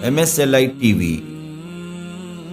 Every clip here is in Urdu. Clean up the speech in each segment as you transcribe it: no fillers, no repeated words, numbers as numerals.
MSLI TV,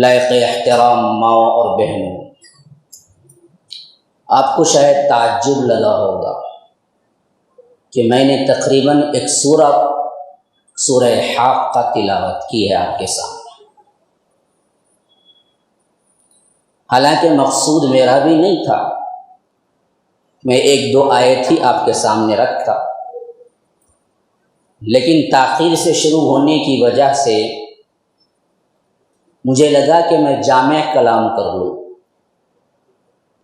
لائق احترام ماؤں اور بہنوں، آپ کو شاید تعجب لگا ہوگا کہ میں نے تقریباً ایک سورہ حاقہ تلاوت کی ہے آپ کے سامنے، حالانکہ مقصود میرا بھی نہیں تھا، میں ایک دو آیت ہی آپ کے سامنے رکھتا، لیکن تاخیر سے شروع ہونے کی وجہ سے مجھے لگا کہ میں جامع کلام کر لوں،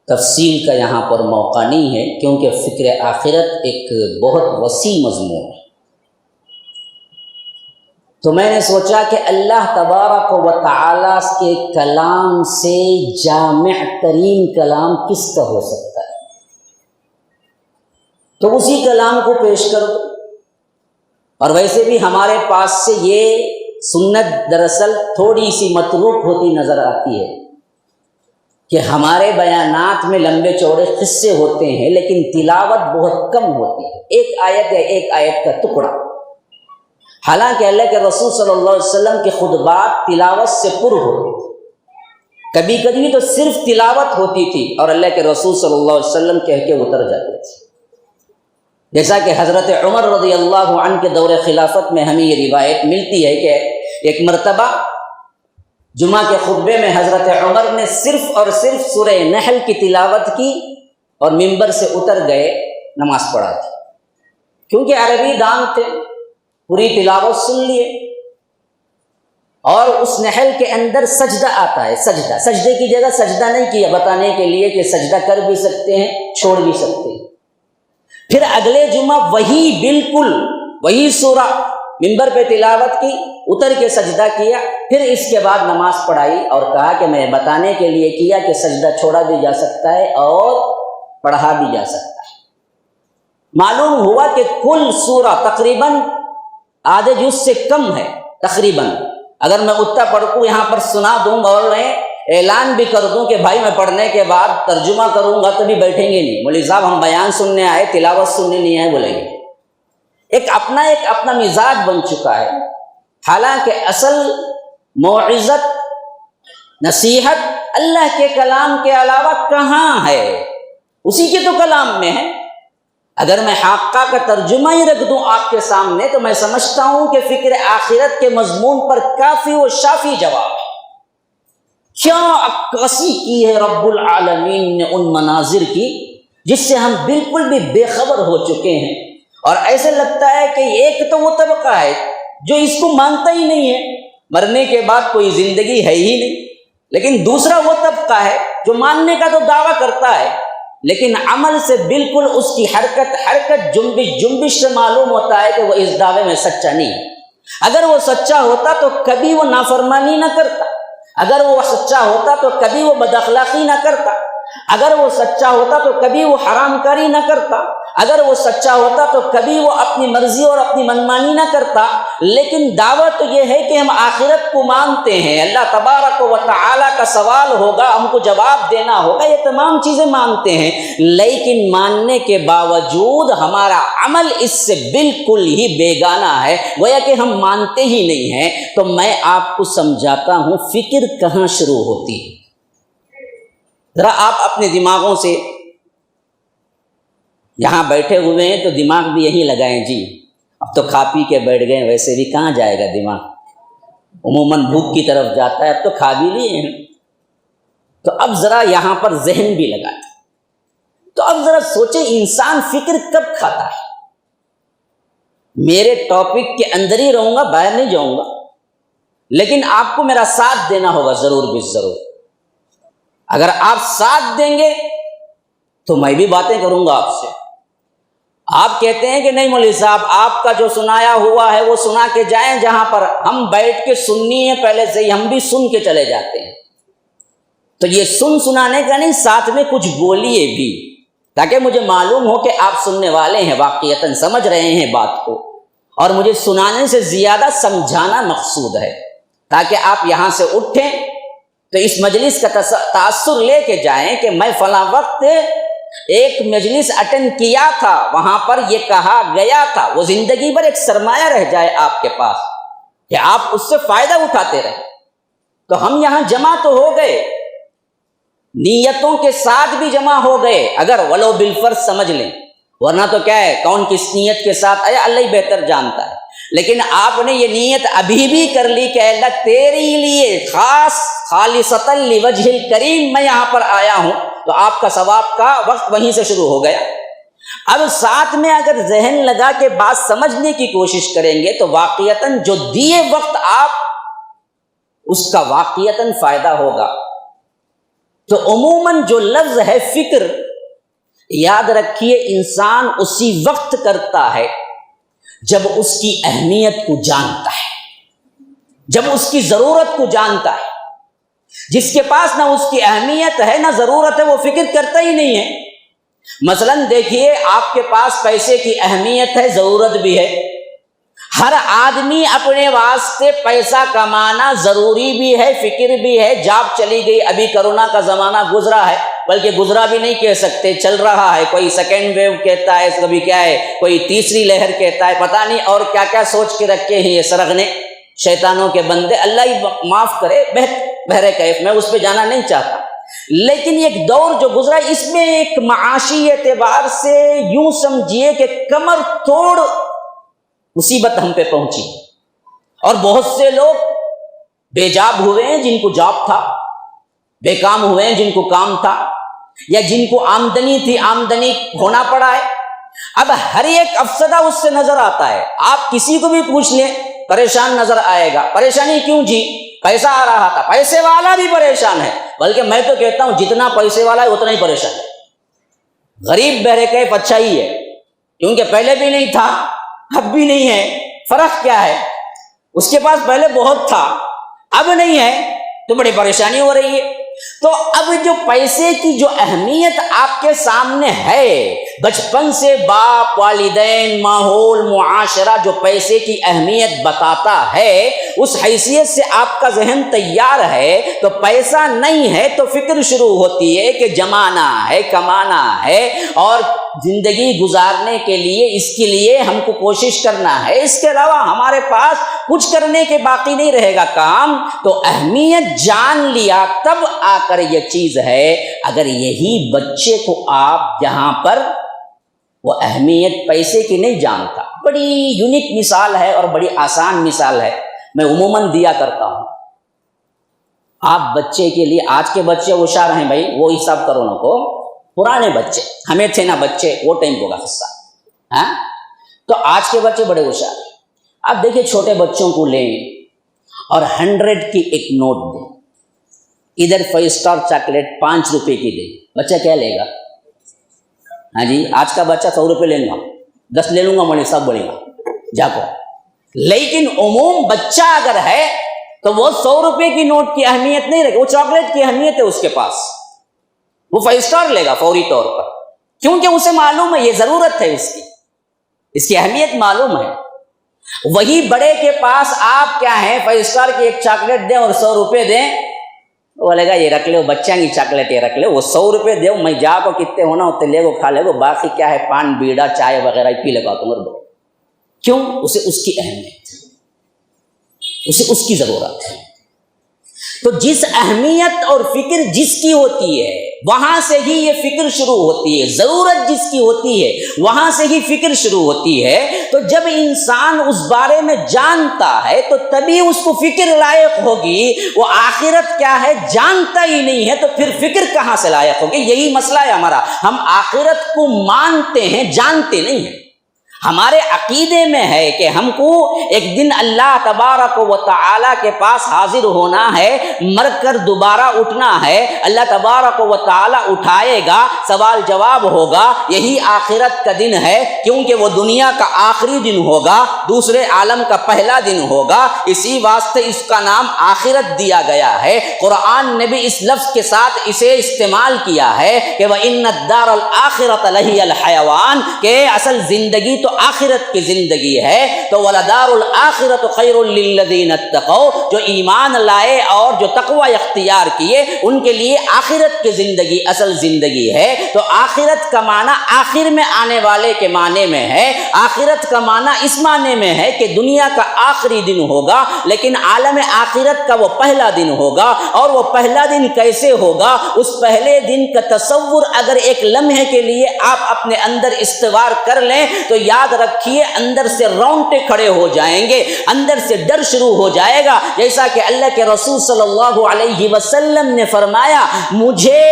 تفصیل کا یہاں پر موقع نہیں ہے، کیونکہ فکر آخرت ایک بہت وسیع مضمون ہے۔ تو میں نے سوچا کہ اللہ تبارک و تعالیٰ کے کلام سے جامع ترین کلام کس کا ہو سکتا ہے، تو اسی کلام کو پیش کر دو۔ اور ویسے بھی ہمارے پاس سے یہ سنت دراصل تھوڑی سی متروک ہوتی نظر آتی ہے کہ ہمارے بیانات میں لمبے چوڑے قصے ہوتے ہیں لیکن تلاوت بہت کم ہوتی ہے، ایک آیت یا ایک آیت کا ٹکڑا، حالانکہ اللہ کے رسول صلی اللہ علیہ وسلم کے خطبات تلاوت سے پر ہوتے تھے، کبھی کبھی تو صرف تلاوت ہوتی تھی اور اللہ کے رسول صلی اللہ علیہ وسلم کہہ کے اتر جاتے تھے، جیسا کہ حضرت عمر رضی اللہ عنہ کے دور خلافت میں ہمیں یہ روایت ملتی ہے کہ ایک مرتبہ جمعہ کے خطبے میں حضرت عمر نے صرف اور صرف سورہ نحل کی تلاوت کی اور ممبر سے اتر گئے، نماز پڑھا تھی، کیونکہ عربی دان تھے، پوری تلاوت سن لیے، اور اس نحل کے اندر سجدہ آتا ہے، سجدے کی جگہ سجدہ نہیں کیا، بتانے کے لیے کہ سجدہ کر بھی سکتے ہیں چھوڑ بھی سکتے ہیں۔ پھر اگلے جمعہ بالکل وہی سورہ منبر پہ تلاوت کی، اتر کے سجدہ کیا، پھر اس کے بعد نماز پڑھائی اور کہا کہ میں بتانے کے لیے کیا کہ سجدہ چھوڑا بھی جا سکتا ہے اور پڑھا بھی جا سکتا ہے۔ معلوم ہوا کہ کل سورہ تقریباً آدھے جز سے کم ہے، تقریباً اگر میں اتنا پڑھ کو یہاں پر سنا دوں اور میں اعلان بھی کر دوں کہ بھائی میں پڑھنے کے بعد ترجمہ کروں گا تو بھی بیٹھیں گے نہیں، مولوی صاحب ہم بیان سننے آئے تلاوت سننے نہیں آئے بولیں گے۔ ایک اپنا مزاج بن چکا ہے، حالانکہ اصل موعظت نصیحت اللہ کے کلام کے علاوہ کہاں ہے، اسی کے تو کلام میں ہے۔ اگر میں حاقہ کا ترجمہ ہی رکھ دوں آپ کے سامنے تو میں سمجھتا ہوں کہ فکر آخرت کے مضمون پر کافی و شافی جواب ہے۔ کیا عکاسی کی ہے رب العالمین نے ان مناظر کی جس سے ہم بالکل بھی بے خبر ہو چکے ہیں، اور ایسے لگتا ہے کہ ایک تو وہ طبقہ ہے جو اس کو مانتا ہی نہیں ہے، مرنے کے بعد کوئی زندگی ہے ہی نہیں، لیکن دوسرا وہ طبقہ ہے جو ماننے کا تو دعویٰ کرتا ہے لیکن عمل سے بالکل اس کی حرکت جنبش سے معلوم ہوتا ہے کہ وہ اس دعوے میں سچا نہیں ہے۔ اگر وہ سچا ہوتا تو کبھی وہ نافرمانی نہ کرتا، اگر وہ سچا ہوتا تو کبھی وہ بد اخلاقی نہ کرتا، اگر وہ سچا ہوتا تو کبھی وہ حرام کاری نہ کرتا، اگر وہ سچا ہوتا تو کبھی وہ اپنی مرضی اور اپنی منمانی نہ کرتا۔ لیکن دعوت تو یہ ہے کہ ہم آخرت کو مانتے ہیں، اللہ تبارک و تعالیٰ کا سوال ہوگا، ہم کو جواب دینا ہوگا، یہ تمام چیزیں مانتے ہیں، لیکن ماننے کے باوجود ہمارا عمل اس سے بالکل ہی بیگانہ ہے، گویا کہ ہم مانتے ہی نہیں ہیں۔ تو میں آپ کو سمجھاتا ہوں فکر کہاں شروع ہوتی ہے۔ ذرا آپ اپنے دماغوں سے، یہاں بیٹھے ہوئے ہیں تو دماغ بھی یہیں لگائیں جی، اب تو کھا پی کے بیٹھ گئے، ویسے بھی کہاں جائے گا دماغ، عموماً بھوک کی طرف جاتا ہے، اب تو کھا بھی لیے ہیں، تو اب ذرا یہاں پر ذہن بھی لگائیں۔ تو اب ذرا سوچیں انسان فکر کب کھاتا ہے؟ میرے ٹاپک کے اندر ہی رہوں گا، باہر نہیں جاؤں گا، لیکن آپ کو میرا ساتھ دینا ہوگا ضرور بھی ضرور۔ اگر آپ ساتھ دیں گے تو میں بھی باتیں کروں گا آپ سے۔ آپ کہتے ہیں کہ نہیں مولوی صاحب آپ کا جو سنایا ہوا ہے وہ سنا کے جائیں، جہاں پر ہم بیٹھ کے سننی ہے پہلے سے ہی ہم بھی سن کے چلے جاتے ہیں، تو یہ سنانے کا نہیں، ساتھ میں کچھ بولیے بھی، تاکہ مجھے معلوم ہو کہ آپ سننے والے ہیں، واقعتاً سمجھ رہے ہیں بات کو، اور مجھے سنانے سے زیادہ سمجھانا مقصود ہے، تاکہ آپ یہاں سے اٹھیں تو اس مجلس کا تاثر لے کے جائیں کہ میں فلاں وقت ایک مجلس اٹینڈ کیا تھا، وہاں پر یہ کہا گیا تھا، وہ زندگی بھر ایک سرمایہ رہ جائے آپ کے پاس کہ آپ اس سے فائدہ اٹھاتے رہیں۔ تو ہم یہاں جمع تو ہو گئے، نیتوں کے ساتھ بھی جمع ہو گئے اگر ولو بالفرض سمجھ لیں، ورنہ تو کیا ہے کون کس نیت کے ساتھ آیا اللہ ہی بہتر جانتا ہے۔ لیکن آپ نے یہ نیت ابھی بھی کر لی کہ اللہ تیری لیے خاص خالصۃ لوجہ الکریم میں یہاں پر آیا ہوں، تو آپ کا ثواب کا وقت وہیں سے شروع ہو گیا۔ اب ساتھ میں اگر ذہن لگا کے بات سمجھنے کی کوشش کریں گے تو واقعتاً جو دیے وقت آپ اس کا واقعتاً فائدہ ہوگا۔ تو عموماً جو لفظ ہے فکر، یاد رکھیے انسان اسی وقت کرتا ہے جب اس کی اہمیت کو جانتا ہے، جب اس کی ضرورت کو جانتا ہے۔ جس کے پاس نہ اس کی اہمیت ہے نہ ضرورت ہے وہ فکر کرتا ہی نہیں ہے۔ مثلا دیکھیے آپ کے پاس پیسے کی اہمیت ہے، ضرورت بھی ہے، ہر آدمی اپنے واسطے پیسہ کمانا ضروری بھی ہے، فکر بھی ہے۔ جاب چلی گئی، ابھی کرونا کا زمانہ گزرا ہے، بلکہ گزرا بھی نہیں کہہ سکتے، چل رہا ہے، کوئی سیکنڈ ویو کہتا ہے، کبھی کیا ہے کوئی تیسری لہر کہتا ہے، پتہ نہیں اور کیا کیا سوچ کے رکھے ہیں یہ سرغنے شیطانوں کے بندے، اللہ ہی معاف کرے بہرے کیف، میں اس پہ جانا نہیں چاہتا۔ لیکن ایک دور جو گزرا اس میں ایک معاشی اعتبار سے یوں سمجھیے کہ کمر توڑ مصیبت ہم پہ پہنچی، اور بہت سے لوگ بے جاب ہوئے ہیں جن کو جاب تھا، بے کام ہوئے ہیں جن کو کام تھا، یا جن کو آمدنی تھی آمدنی ہونا پڑا ہے۔ اب ہر ایک افسدہ اس سے نظر آتا ہے، آپ کسی کو بھی پوچھ لیں پریشان نظر آئے گا۔ پریشانی کیوں جی؟ پیسہ آ رہا تھا، پیسے والا بھی پریشان ہے، بلکہ میں تو کہتا ہوں جتنا پیسے والا ہے اتنا ہی پریشان ہے۔ غریب بہرے کیف اچھا ہی ہے، کیونکہ پہلے بھی نہیں تھا اب بھی نہیں ہے، فرق کیا ہے؟ اس کے پاس پہلے بہت تھا اب نہیں ہے تو بڑی پریشانی ہو رہی ہے۔ تو اب جو پیسے کی جو اہمیت آپ کے سامنے ہے، بچپن سے باپ، والدین، ماحول، معاشرہ جو پیسے کی اہمیت بتاتا ہے، اس حیثیت سے آپ کا ذہن تیار ہے، تو پیسہ نہیں ہے تو فکر شروع ہوتی ہے کہ جمانا ہے، کمانا ہے، اور زندگی گزارنے کے لیے اس کے لیے ہم کو کوشش کرنا ہے، اس کے علاوہ ہمارے پاس کچھ کرنے کے باقی نہیں رہے گا کام۔ تو اہمیت جان لیا تب آ کر یہ چیز ہے۔ اگر یہی بچے کو آپ جہاں پر وہ اہمیت پیسے کی نہیں جانتا، بڑی یونیک مثال ہے اور بڑی آسان مثال ہے، میں عموماً دیا کرتا ہوں۔ آپ بچے کے لیے، آج کے بچے ہوشیار ہیں بھائی، وہ حساب کرو نہ کو، پرانے بچے ہمیں تھے نا بچے، وہ ٹائم کو کا قصہ ہاں، تو آج کے بچے بڑے ہوشیار ہیں۔ آپ دیکھیں چھوٹے بچوں کو لیں اور 100 کی ایک نوٹ دیں، ادھر 5 اسٹار چاکلیٹ 5 روپے کی دیں، بچہ کیا لے گا؟ ہاں جی، آج کا بچہ 100 روپے لیں گا، 10 لے لوں گا مڑے سب بڑھے گا جا کو۔ لیکن عموم بچہ اگر ہے تو وہ 100 روپے کی نوٹ کی اہمیت نہیں رکھے، وہ چاکلیٹ کی اہمیت ہے اس کے پاس، وہ 5 اسٹار لے گا فوری طور پر، کیونکہ اسے معلوم ہے یہ ضرورت ہے، اس کی اہمیت معلوم ہے۔ وہی بڑے کے پاس آپ کیا ہیں 5 اسٹار کی ایک چاکلیٹ دیں اور 100 روپے دیں، وہ بولے گا یہ رکھ لے، وہ بچہ کی چاکلیٹ یہ رکھ لے، وہ 100 روپے دے میں جا کو کتنے ہونا ہوتے لے کو کھا لے گا، باقی کیا ہے پان بیڑا چائے وغیرہ پی لگا تم اور کیوں؟ اسے اس کی اہمیت، اسے اس کی ضرورت ہے۔ تو جس اہمیت اور فکر جس کی ہوتی ہے وہاں سے ہی یہ فکر شروع ہوتی ہے، ضرورت جس کی ہوتی ہے وہاں سے ہی فکر شروع ہوتی ہے۔ تو جب انسان اس بارے میں جانتا ہے تو تبھی اس کو فکر لائق ہوگی۔ وہ آخرت کیا ہے جانتا ہی نہیں ہے تو پھر فکر کہاں سے لائق ہوگی؟ یہی مسئلہ ہے ہمارا، ہم آخرت کو مانتے ہیں جانتے نہیں ہیں۔ ہمارے عقیدے میں ہے کہ ہم کو ایک دن اللہ تبارک و تعالی کے پاس حاضر ہونا ہے، مر کر دوبارہ اٹھنا ہے، اللہ تبارک و تعالی اٹھائے گا، سوال جواب ہوگا، یہی آخرت کا دن ہے، کیونکہ وہ دنیا کا آخری دن ہوگا، دوسرے عالم کا پہلا دن ہوگا، اسی واسطے اس کا نام آخرت دیا گیا ہے۔ قرآن نے بھی اس لفظ کے ساتھ اسے استعمال کیا ہے کہ وَإِنَّ الدَّارَ الْآخِرَةَ لَهِيَ الْحَيَوَانُ، کہ اصل زندگی تو آخرت کی زندگی ہے تو وَلَدَارُ الْآخِرَةُ خَيْرٌ لِّلَّذِينَ اتَّقَوْا، جو ایمان لائے اور جو تقوی اختیار کیے ان کے لیے آخرت کی زندگی اصل زندگی ہے۔ تو آخرت کا معنی آخر میں آنے والے کے معنی میں ہے، آخرت کا معنی اس معنی میں ہے کہ دنیا کا آخری دن ہوگا لیکن عالم آخرت کا وہ پہلا دن ہوگا۔ اور وہ پہلا دن کیسے ہوگا؟ اس پہلے دن کا تصور اگر ایک لمحے کے لیے آپ اپنے اندر استوار کر لیں تو یاد رکھیے اندر سے رونگٹے کھڑے ہو جائیں گے، اندر سے ڈر شروع ہو جائے گا، جیسا کہ اللہ کے رسول صلی اللہ علیہ وسلم نے فرمایا مجھے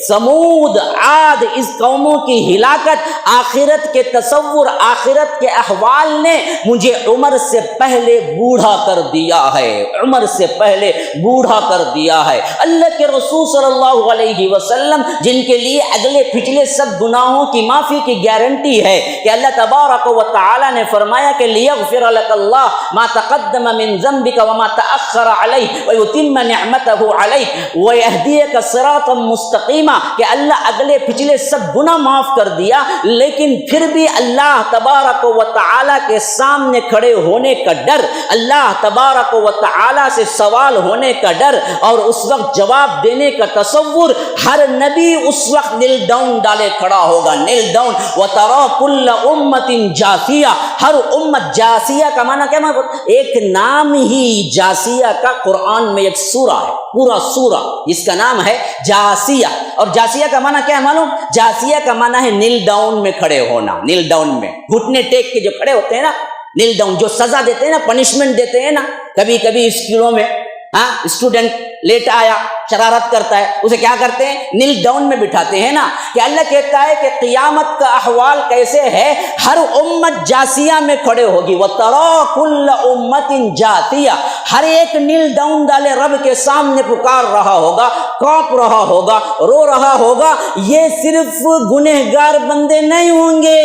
سمود عاد اس قوموں کی ہلاکت، آخرت کے تصور، آخرت کے احوال نے مجھے عمر سے پہلے بوڑھا کر دیا ہے، عمر سے پہلے بوڑھا کر دیا ہے۔ اللہ کے رسول صلی اللہ علیہ وسلم جن کے لیے اگلے پچھلے سب گناہوں کی معافی کی گارنٹی ہے کہ اللہ تبارک و تعالی نے فرمایا کہ لیغفر لک اللہ ما تقدم من ذنبک وما تأخر علیک ویتم نعمتہ علیک ویہدیک صراطا مستقیما، کہ اللہ اگلے پچھلے سب گناہ معاف کر دیا لیکن پھر بھی اللہ تبارک و تعالی کے سامنے کھڑے ہونے کا ڈر، اللہ تبارک و تعالی سے سوال ہونے کا ڈر اور اس وقت جواب دینے کا تصور، ہر نبی اس وقت نیل ڈاؤن ڈالے کھڑا ہوگا، نیل ڈاؤن۔ وَتَرَى كُلَّ أُمَّةٍ جَاثِيَةٍ، ہر امت، جاسیہ کا معنی کیا معنی؟ ایک نام ہی جاسیہ کا قرآن میں ایک سورہ ہے، پورا سورہ جس کا نام ہے جاسیہ۔ اور جاسیہ کا معنی کیا ہے معلوم؟ جاسیہ کا معنی ہے نیل ڈاؤن میں کھڑے ہونا، نیل ڈاؤن میں گھٹنے ٹیک کے جو کھڑے ہوتے ہیں نا، نیل ڈاؤن، جو سزا دیتے ہیں نا، پنشمنٹ دیتے ہیں نا، کبھی کبھی اسکولوں میں اسٹوڈنٹ لیٹ آیا، شرارت کرتا ہے، اسے کیا کرتے ہیں؟ نیل ڈاؤن میں بٹھاتے ہیں نا۔ کہ اللہ کہتا ہے کہ قیامت کا احوال کیسے ہے؟ ہر امت جاسیہ میں کھڑے ہوگی، وَتَرَى كُلَّ أُمَّةٍ جَاثِيَةٍ، ہر ایک نیل ڈاؤن ڈالے رب کے سامنے پکار رہا ہوگا، کانپ رہا ہوگا، رو رہا ہوگا۔ یہ صرف گنہگار بندے نہیں ہوں گے،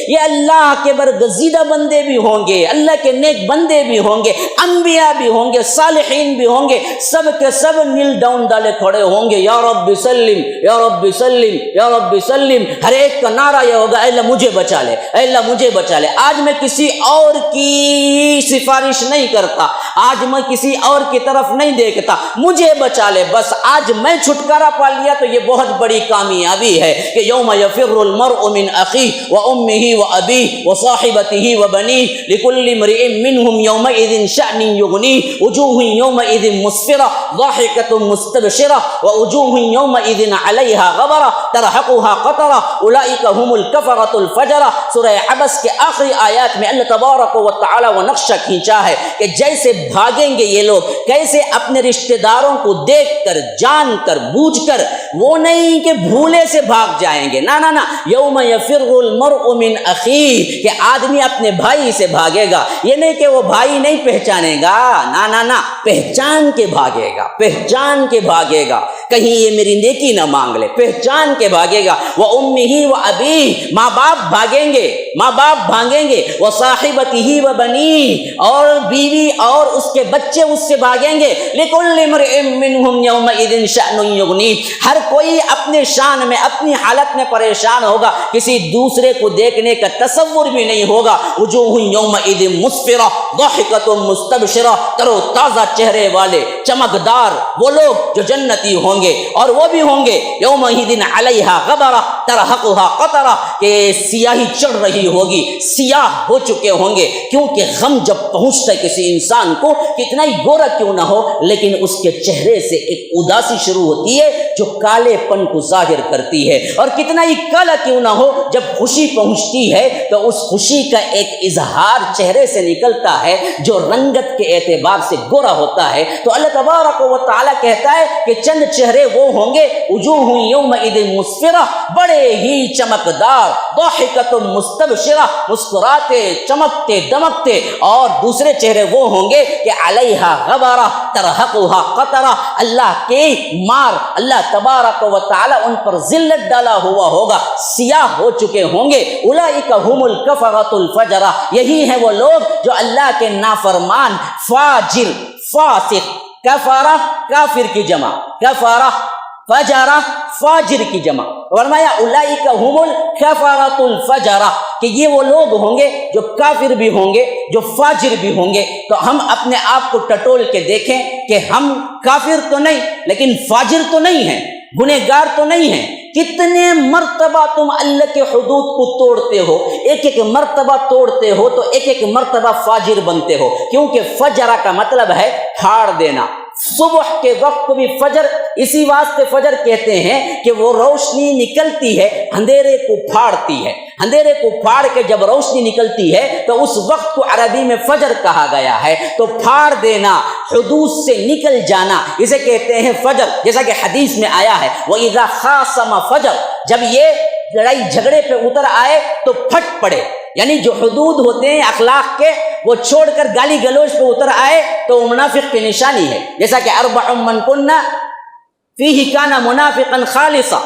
یہ اللہ کے برگزیدہ بندے بھی ہوں گے، اللہ کے نیک بندے بھی ہوں گے، انبیاء بھی ہوں گے، صالحین بھی ہوں گے، سب کے سب نیل ڈاؤن ڈالے کھڑے ہوں گے، یا رب سلم، یا رب سلم، یا رب سلم۔ ہر ایک کا نعرہ یہ ہوگا، اے اللہ مجھے بچا لے، اے اللہ مجھے بچا لے۔ آج میں کسی اور کی سفارش نہیں کرتا، آج میں کسی اور کی طرف نہیں دیکھتا، مجھے بچا لے بس۔ آج میں چھٹکارا پا لیا تو یہ بہت بڑی کامیابی ہے کہ یوم یفر المرء من اخیہ وامہ وابیہ وصاحبتہ وبنیہ لکل امرئ منہم یومئذ شأن یغنیہ وجوہ یومئذ مسفرہ ضاحکۃ مستبشرہ ووجوہ یومئذ علیہا غبرہ ترہقها قطرہ اولئک هم الکفرۃ الفجرہ۔ سورہ عبس کے آخری آیات میں اللہ تبارک و تعالی وہ نقشہ کھینچا ہے کہ جیسے بھاگیں گے یہ لوگ، کیسے اپنے رشتہ داروں کو دیکھ کر، جان کر، بوجھ کر، وہ نہیں کہ بھولے سے بھاگ جائیں گے، نا نا نا، یوم یفر المرء من اخیہ، کہ آدمی اپنے بھائی سے بھاگے گا، یہ نہیں کہ وہ بھائی نہیں پہچانے گا، نا نا نا، پہچان کے بھاگے گا، پہچان کے بھاگے گا، کہیں یہ میری نیکی نہ مانگ لے، پہچان کے بھاگے گا۔ وَأُمِّهِ وَأَبِيهِ، ماں باپ بھاگیں گے، ماں باپ بھاگیں گے، وَصَاحِبَتِهِ وَبَنِيهِ، اور بیوی اور اس کے بچے اس سے بھاگیں گے، لِكُلِّ امْرِئٍ مِّنْهُمْ يَوْمَئِذٍ شَأْنٌ يُغْنِيهِ، ہر کوئی اپنے شان میں، اپنی حالت میں پریشان ہوگا، کسی دوسرے کو دیکھنے کا تصور بھی نہیں ہوگا۔ وجوہ یومئذ مسفرہ ضاحکۃ مستبشرہ، تر و تازہ چہرے والے، چمکدار وہ لوگ جو جنتی ہوں گے، اور وہ بھی ہوں گے یومئذ علیہا غبرہ ترہقها قطرہ، کہ سیاہی چڑھ رہی ہوگی، سیاہ ہو چکے ہوں گے، کیونکہ غم جب پہنچتا ہے کسی انسان کو، کتنا ہی گورا کیوں نہ ہو لیکن اس کے چہرے سے ایک اداسی شروع ہوتی ہے جو کالے پن کو ظاہر کرتی ہے، اور کتنا ہی کالا کیوں نہ ہو جب خوشی پہنچتی ہے تو اس خوشی کا ایک اظہار چہرے سے نکلتا ہے جو رنگت کے اعتبار سے گورا ہوتا ہے۔ تو اللہ تبارک و تعالی کہتا ہے کہ چند چہرے وہ ہوں گے، وجوہ یومئذ مسفرہ، بڑے ہی چمکدار، ضاحکۃ مستبشرہ، مسکراتے، چمکتے، دمکتے، اور دوسرے چہرے وہ ہوں گے کہ علیہا غبرہ ترہقها قطرہ، اللہ کے مار، اللہ تبارک و تعالی ان پر ذلت ڈالا ہوا ہوگا، سیاہ ہو چکے ہوں گے۔ اولئک هم الکفرۃ الفجرہ، یہی ہیں وہ لوگ جو اللہ کے نافرمان، فاجر، فاسق، کفارہ کافر کی جمع، کفارہ فجرہ فاجر کی جمع، فرمایا اولئک هم الکفرۃ الفجرہ کہ یہ وہ لوگ ہوں گے جو کافر بھی ہوں گے، جو فاجر بھی ہوں گے۔ تو ہم اپنے آپ کو ٹٹول کے دیکھیں کہ ہم کافر تو نہیں لیکن فاجر تو نہیں ہیں، گنہگار تو نہیں ہیں۔ کتنے مرتبہ تم اللہ کے حدود کو توڑتے ہو، ایک ایک مرتبہ توڑتے ہو تو ایک ایک مرتبہ فاجر بنتے ہو، کیونکہ فجرہ کا مطلب ہے پھاڑ دینا۔ صبح کے وقت کو بھی فجر اسی واسطے فجر کہتے ہیں کہ وہ روشنی نکلتی ہے اندھیرے کو پھاڑتی ہے، اندھیرے کو پھاڑ کے جب روشنی نکلتی ہے تو اس وقت کو عربی میں فجر کہا گیا ہے۔ تو پھاڑ دینا، حدود سے نکل جانا، اسے کہتے ہیں فجر۔ جیسا کہ حدیث میں آیا ہے وَإِذَا خَاصَمَ فَجَرَ، جب یہ لڑائی جھگڑے پہ اتر آئے تو پھٹ پڑے، یعنی جو حدود ہوتے ہیں اخلاق کے وہ چھوڑ کر گالی گلوچ پہ اتر آئے تو منافق کی نشانی ہے۔ جیسا کہ اربع من کن فیہ کان منافقا خالصا،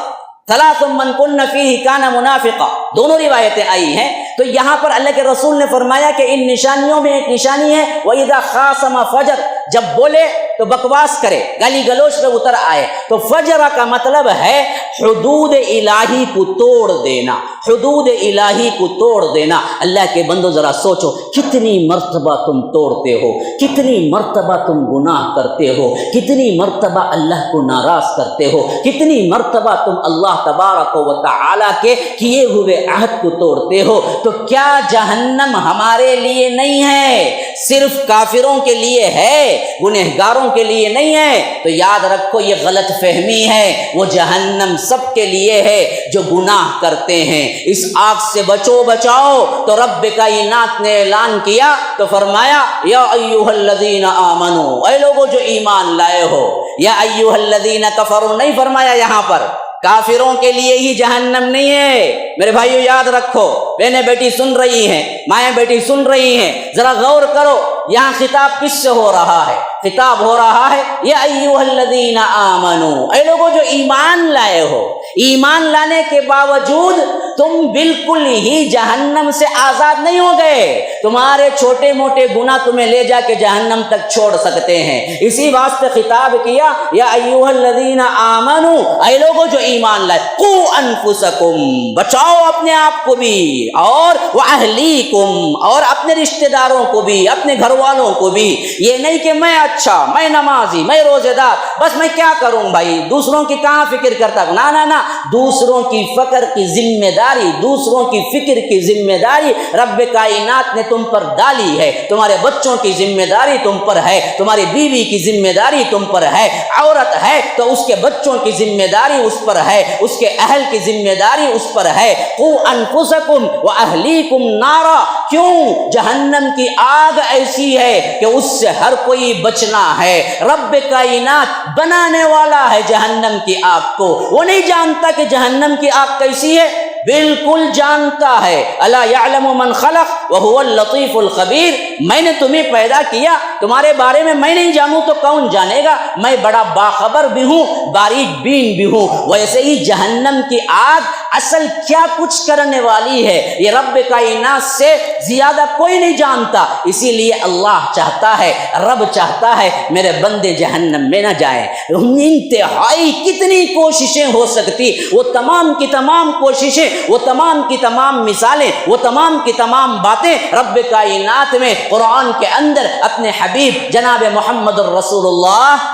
ثلاث من کن فیہ کان منافقا، دونوں روایتیں آئی ہیں۔ تو یہاں پر اللہ کے رسول نے فرمایا کہ ان نشانیوں میں ایک نشانی ہے وَإِذَا خَاصَمَ فَجَرَ، جب بولے تو بکواس کرے، گالی گلوچ پہ اتر آئے۔ تو فجر کا مطلب ہے حدود الہی کو توڑ دینا، حدود الہی کو توڑ دینا۔ اللہ کے بندو ذرا سوچو کتنی مرتبہ تم توڑتے ہو، کتنی مرتبہ تم گناہ کرتے ہو، کتنی مرتبہ اللہ کو ناراض کرتے ہو، کتنی مرتبہ تم اللہ تبارک و تعالی کے کیے ہوئے عہد کو توڑتے ہو۔ تو کیا جہنم ہمارے لیے نہیں ہے، صرف کافروں کے لیے ہے، گنہگاروں کے لیے نہیں ہے؟ تو یاد رکھو یہ غلط فہمی ہے، وہ جہنم سب کے لیے ہے جو گناہ کرتے ہیں۔ اس آگ سے بچو بچاؤ تو رب کائنات نے اعلان کیا تو فرمایا یا ایھا الذین آمنو، اے لوگو جو ایمان لائے ہو، یا ایھا الذین کفروا نہیں فرمایا، یہاں پر کافروں کے لیے ہی جہنم نہیں ہے۔ میرے بھائیو یاد رکھو، بہنیں بیٹی سن رہی ہیں، مائیں بیٹی سن رہی ہیں، ذرا غور کرو یہاں خطاب کس سے ہو رہا ہے؟ خطاب ہو رہا ہے یا ایھا الذین آمنو، اے لوگوں جو ایمان لائے ہو۔ ایمان لانے کے باوجود تم بالکل ہی جہنم سے آزاد نہیں ہو گئے، تمہارے چھوٹے موٹے گناہ تمہیں لے جا کے جہنم تک چھوڑ سکتے ہیں۔ اسی واسطے خطاب کیا یا ایھا الذین آمنو، اے لوگوں جو ایمان لائے، قوا انفسکم، بچاؤ اپنے آپ کو بھی، اور واہلیکم، اور اپنے رشتہ داروں کو بھی، اپنے گھر والوں کو بھی۔ یہ نہیں کہ میں اچھا، میں نمازی، میں روزے دار، بس میں کیا کروں بھائی، دوسروں کی کہاں فکر کرتا ہوں؟ نہ نہ نہ، دوسروں کی فکر کی ذمہ داری، دوسروں کی فکر کی ذمہ داری رب کائنات نے تم پر ڈالی ہے۔ تمہارے بچوں کی ذمہ داری تم پر ہے، تمہاری بیوی کی ذمہ داری تم پر ہے، عورت ہے تو اس کے بچوں کی ذمہ داری اس پر ہے، اس کے اہل کی ذمہ داری اس پر ہے۔ قوا انفسکم واہلیکم نارا، کیوں؟ جہنم کی آگ ایسی ہے کہ اس سے ہر کوئی بچنا ہے۔ رب کائنات بنانے والا ہے جہنم کی آگ کو، وہ نہیں جانتا کہ جہنم کی آگ کیسی ہے؟ بالکل جانتا ہے۔ الا یعلم من خلق وهو اللطیف الخبیر، میں نے تمہیں پیدا کیا، تمہارے بارے میں میں نہیں جانوں تو کون جانے گا؟ میں بڑا باخبر بھی ہوں، باریک بین بھی ہوں۔ ویسے ہی جہنم کی آگ اصل کیا کچھ کرنے والی ہے یہ رب کائنات سے زیادہ کوئی نہیں جانتا۔ اسی لیے اللہ چاہتا ہے، رب چاہتا ہے میرے بندے جہنم میں نہ جائیں۔ انتہائی کتنی کوششیں ہو سکتی، وہ تمام کی تمام کوششیں، وہ تمام کی تمام مثالیں، وہ تمام کی تمام باتیں رب کائنات میں قرآن کے اندر اپنے حبیب جناب محمد الرسول اللہ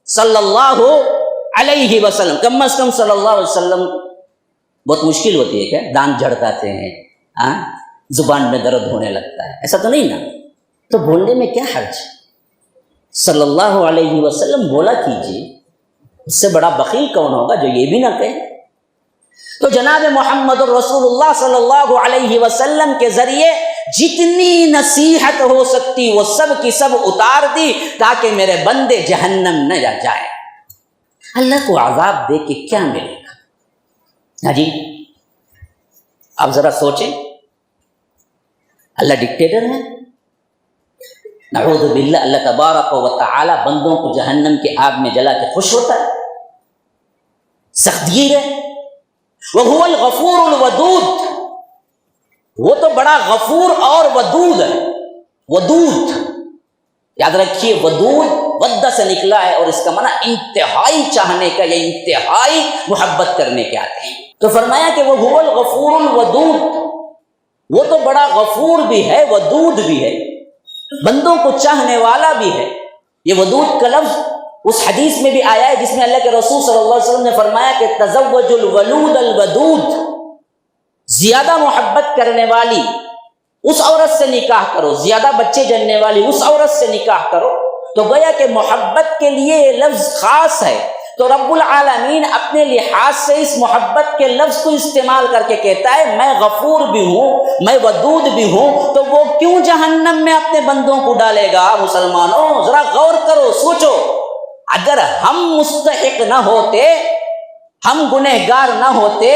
صلی اللہ علیہ وسلم، کم از کم صلی اللہ علیہ وسلم، بہت مشکل ہوتی ہے کیا؟ دانت جھڑکاتے ہیں، زبان میں درد ہونے لگتا ہے، ایسا تو نہیں نا؟ تو بولنے میں کیا حرج؟ صلی اللہ علیہ وسلم بولا کیجیے، اس سے بڑا بخیل کون ہوگا جو یہ بھی نہ کہے؟ تو جناب محمد الرسول اللہ صلی اللہ علیہ وسلم کے ذریعے جتنی نصیحت ہو سکتی وہ سب کی سب اتار دی تاکہ میرے بندے جہنم نہ جائیں۔ اللہ کو عذاب دے کے کیا ملے گا؟ ہاں جی، آپ ذرا سوچیں، اللہ ڈکٹیٹر ہے؟ نعوذ باللہ، اللہ تبارک و تعالی بندوں کو جہنم کی آگ میں جلا کے خوش ہوتا ہے، سختگیر ہے۔ وَهُوَ الْغَفُورُ الْوَدُودُ، وہ تو بڑا غفور اور ودود ہے۔ ودود یاد رکھیے، ودود مودہ سے نکلا ہے، اور اس کا معنی انتہائی چاہنے کا یا انتہائی محبت کرنے کے آتے ہیں۔ تو فرمایا کہ وہ هو الغفور الودود، وہ تو بڑا غفور بھی ہے، ودود بھی ہے، بندوں کو چاہنے والا بھی ہے۔ یہ ودود کا لفظ اس حدیث میں بھی آیا ہے جس میں اللہ کے رسول صلی اللہ علیہ وسلم نے فرمایا کہ تزوج الولود الودود، زیادہ محبت کرنے والی اس عورت سے نکاح کرو، زیادہ بچے جننے والی اس عورت سے نکاح کرو۔ تو گویا کہ محبت کے لیے یہ لفظ خاص ہے، تو رب العالمین اپنے لحاظ سے اس محبت کے لفظ کو استعمال کر کے کہتا ہے میں غفور بھی ہوں، میں ودود بھی ہوں، تو وہ کیوں جہنم میں اپنے بندوں کو ڈالے گا؟ مسلمانوں ذرا غور کرو، سوچو، اگر ہم مستحق نہ ہوتے، ہم گنہگار نہ ہوتے،